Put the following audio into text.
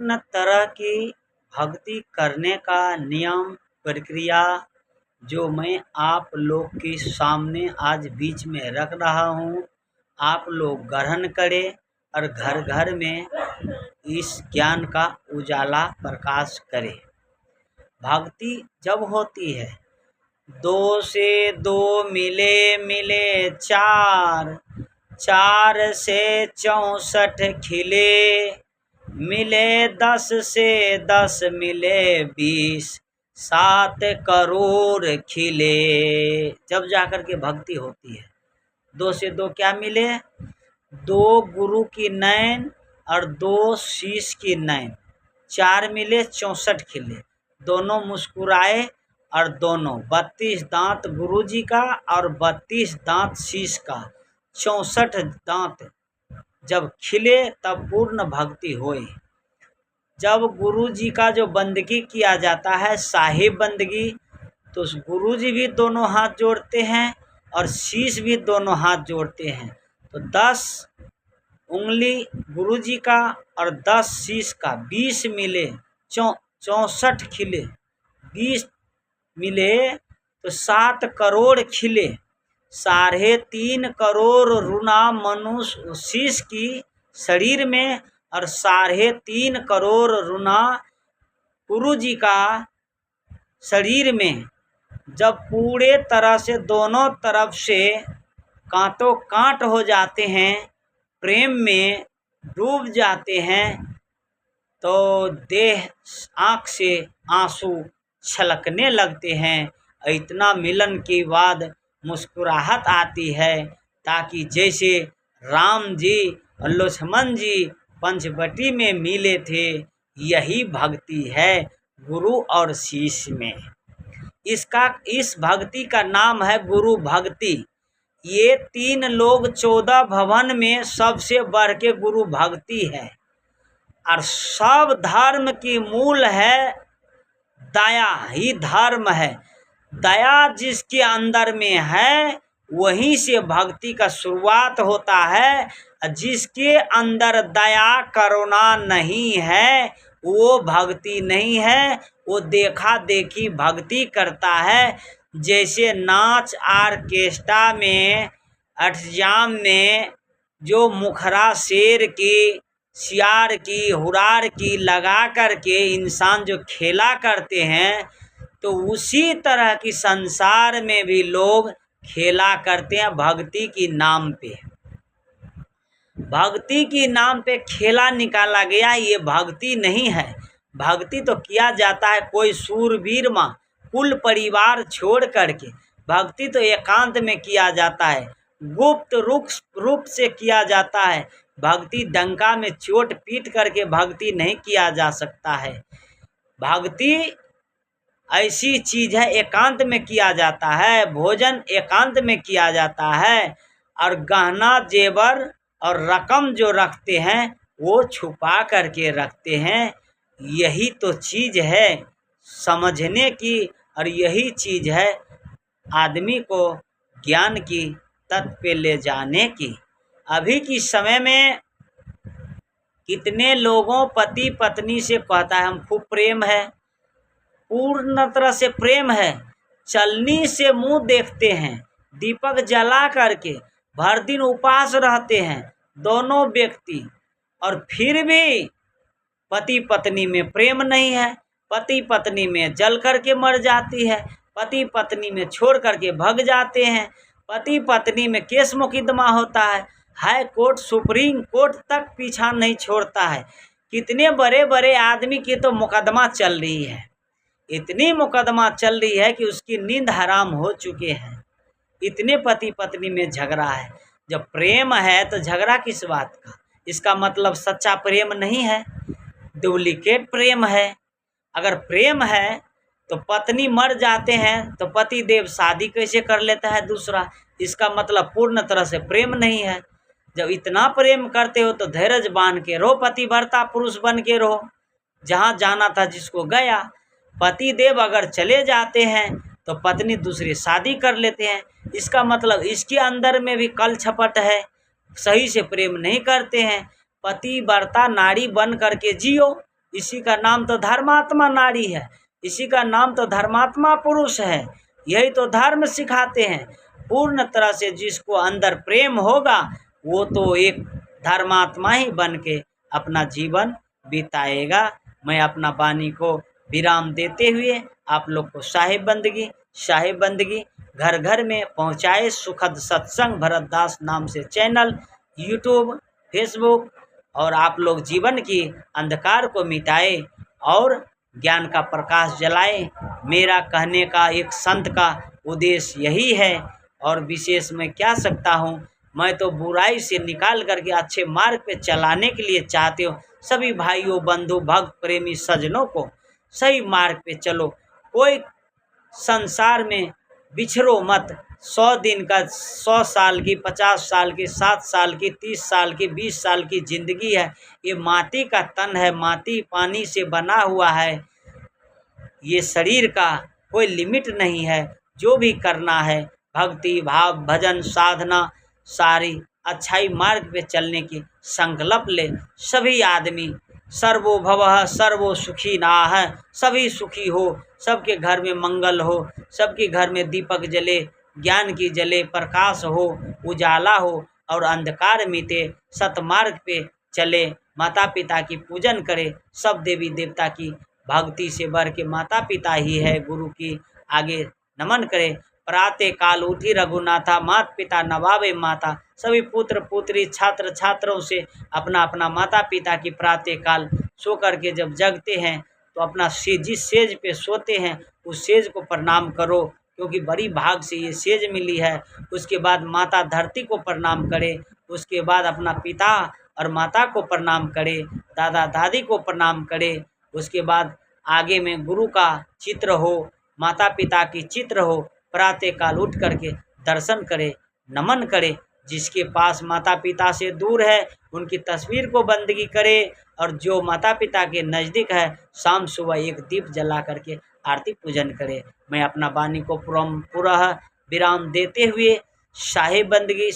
न तरह की भक्ति करने का नियम प्रक्रिया जो मैं आप लोग के सामने आज बीच में रख रहा हूँ, आप लोग ग्रहण करें और घर घर में इस ज्ञान का उजाला प्रकाश करें। भक्ति जब होती है, 2 से 2 मिले मिले 4, 4 से 64 खिले, मिले 10 से 10 मिले 20, 7 करोड़ खिले। जब जाकर के भक्ति होती है, 2 से 2 क्या मिले? 2 गुरु की नैन और 2 शीश की नैन, 4 मिले 64 खिले। दोनों मुस्कुराए और दोनों 32 दांत गुरु जी का और 32 दांत शीश का, 64 दांत जब खिले तब पूर्ण भक्ति होए। जब गुरु जी का जो बंदगी किया जाता है, साहिब बंदगी, तो गुरु जी भी दोनों हाथ जोड़ते हैं और शीश भी दोनों हाथ जोड़ते हैं। तो 10 उंगली गुरु जी का और 10 शीश का, 20 मिले 64 खिले, 20 मिले तो 7 करोड़ खिले। 3.5 करोड़ रुना मनुष्य शीश की शरीर में और 3.5 करोड़ रुना गुरु जी का शरीर में। जब पूरे तरह से दोनों तरफ से कांटों कांट हो जाते हैं, प्रेम में डूब जाते हैं, तो देह आँख से आंसू छलकने लगते हैं। इतना मिलन के बाद मुस्कुराहट आती है, ताकि जैसे राम जी और लक्ष्मण जी पंचवटी में मिले थे, यही भक्ति है गुरु और शिष्य में। इस भक्ति का नाम है गुरु भक्ति। ये 3 लोग 14 भवन में सबसे बढ़ के गुरु भक्ति है। और सब धर्म की मूल है दया ही धर्म है। दया जिसके अंदर में है, वहीं से भक्ति का शुरुआत होता है। जिसके अंदर दया करुणा नहीं है, वो भक्ति नहीं है, वो देखा देखी भक्ति करता है। जैसे नाच आर्केस्ट्रा में, अष्टयाम में जो मुखरा शेर की, सियार की, हुरार की लगा करके इंसान जो खेला करते हैं, तो उसी तरह की संसार में भी लोग खेला करते हैं भक्ति की नाम पे। भक्ति की नाम पे खेला निकाला गया, ये भक्ति नहीं है। भक्ति तो किया जाता है कोई सूरवीर माँ कुल परिवार छोड़ करके। भक्ति तो एकांत में किया जाता है, गुप्त रूप से किया जाता है। भक्ति डंका में चोट पीट करके भक्ति नहीं किया जा सकता है। भक्ति ऐसी चीज है, एकांत में किया जाता है। भोजन एकांत में किया जाता है, और गहना जेवर और रकम जो रखते हैं वो छुपा करके रखते हैं। यही तो चीज है समझने की, और यही चीज है आदमी को ज्ञान की तत्व पे ले जाने की। अभी की समय में कितने लोगों पति पत्नी से कहता है हम खूब प्रेम है, पूर्ण तरह से प्रेम है, चलनी से मुंह देखते हैं, दीपक जला करके भर दिन उपवास रहते हैं दोनों व्यक्ति, और फिर भी पति पत्नी में प्रेम नहीं है। पति पत्नी में जल करके मर जाती है, पति पत्नी में छोड़ करके भग जाते हैं, पति पत्नी में केस मुकदमा होता है, हाई कोर्ट सुप्रीम कोर्ट तक पीछा नहीं छोड़ता है। कितने बड़े बड़े आदमी की तो मुकदमा चल रही है, इतनी मुकदमा चल रही है कि उसकी नींद हराम हो चुके हैं। इतने पति पत्नी में झगड़ा है। जब प्रेम है तो झगड़ा किस बात का? इसका मतलब सच्चा प्रेम नहीं है, डुप्लीकेट प्रेम है। अगर प्रेम है तो पत्नी मर जाते हैं तो पति देव शादी कैसे कर लेता है दूसरा? इसका मतलब पूर्ण तरह से प्रेम नहीं है। जब इतना प्रेम करते हो तो धैर्य बांध के रहो, पतिव्रता पुरुष बन के रहो। जहाँ जाना था जिसको गया। पति देव अगर चले जाते हैं तो पत्नी दूसरी शादी कर लेते हैं। इसका मतलब इसके अंदर में भी कल छपट है, सही से प्रेम नहीं करते हैं। पतिव्रता नारी बन करके जियो, इसी का नाम तो धर्मात्मा नारी है, इसी का नाम तो धर्मात्मा पुरुष है। यही तो धर्म सिखाते हैं। पूर्ण तरह से जिसको अंदर प्रेम होगा वो तो एक धर्मात्मा ही बन के अपना जीवन बिताएगा। मैं अपना वाणी को विराम देते हुए आप लोग को साहिब बंदगी घर घर में पहुँचाए। सुखद सत्संग भरतदास नाम से चैनल, यूट्यूब, फेसबुक, और आप लोग जीवन की अंधकार को मिटाए और ज्ञान का प्रकाश जलाए। मेरा कहने का एक संत का उद्देश्य यही है। और विशेष मैं क्या सकता हूँ, मैं तो बुराई से निकाल करके अच्छे मार्ग पे चलाने के लिए चाहती हूँ। सभी भाइयों, बंधु, भक्त, प्रेमी सज्जनों को सही मार्ग पे चलो। कोई संसार में बिछड़ो मत। 100 दिन का, 100 साल की, 50 साल की, 7 साल की, 30 साल की, 20 साल की ज़िंदगी है। ये माटी का तन है, माटी पानी से बना हुआ है। ये शरीर का कोई लिमिट नहीं है। जो भी करना है भक्ति भाव भजन साधना सारी अच्छाई मार्ग पे चलने की संकल्प ले। सभी आदमी सर्वो भवः सर्वो सुखी नाः, सभी सुखी हो, सबके घर में मंगल हो, सबके घर में दीपक जले, ज्ञान की जले, प्रकाश हो, उजाला हो और अंधकार मिटे, सतमार्ग पे चले, माता पिता की पूजन करे। सब देवी देवता की भक्ति से बढ़ के माता पिता ही है, गुरु की आगे नमन करे। प्रातः काल उठी रघुनाथा, माता पिता नवावे माता। सभी पुत्र पुत्री छात्र छात्रों से अपना अपना माता पिता की प्रातः काल सो करके जब जगते हैं तो अपना जिस सेज पे सोते हैं उस सेज को प्रणाम करो, क्योंकि बड़ी भाग से ये सेज मिली है। उसके बाद माता धरती को प्रणाम करे, उसके बाद अपना पिता और माता को प्रणाम करे, दादा दादी को प्रणाम करे। उसके बाद आगे में गुरु का चित्र हो, माता पिता की चित्र हो, प्रातः काल उठ करके दर्शन करे, नमन करे। जिसके पास माता पिता से दूर है उनकी तस्वीर को बंदगी करे, और जो माता पिता के नज़दीक है शाम सुबह एक दीप जला करके आरती पूजन करे। मैं अपना वाणी को पूरा विराम देते हुए साहिब बंदगी।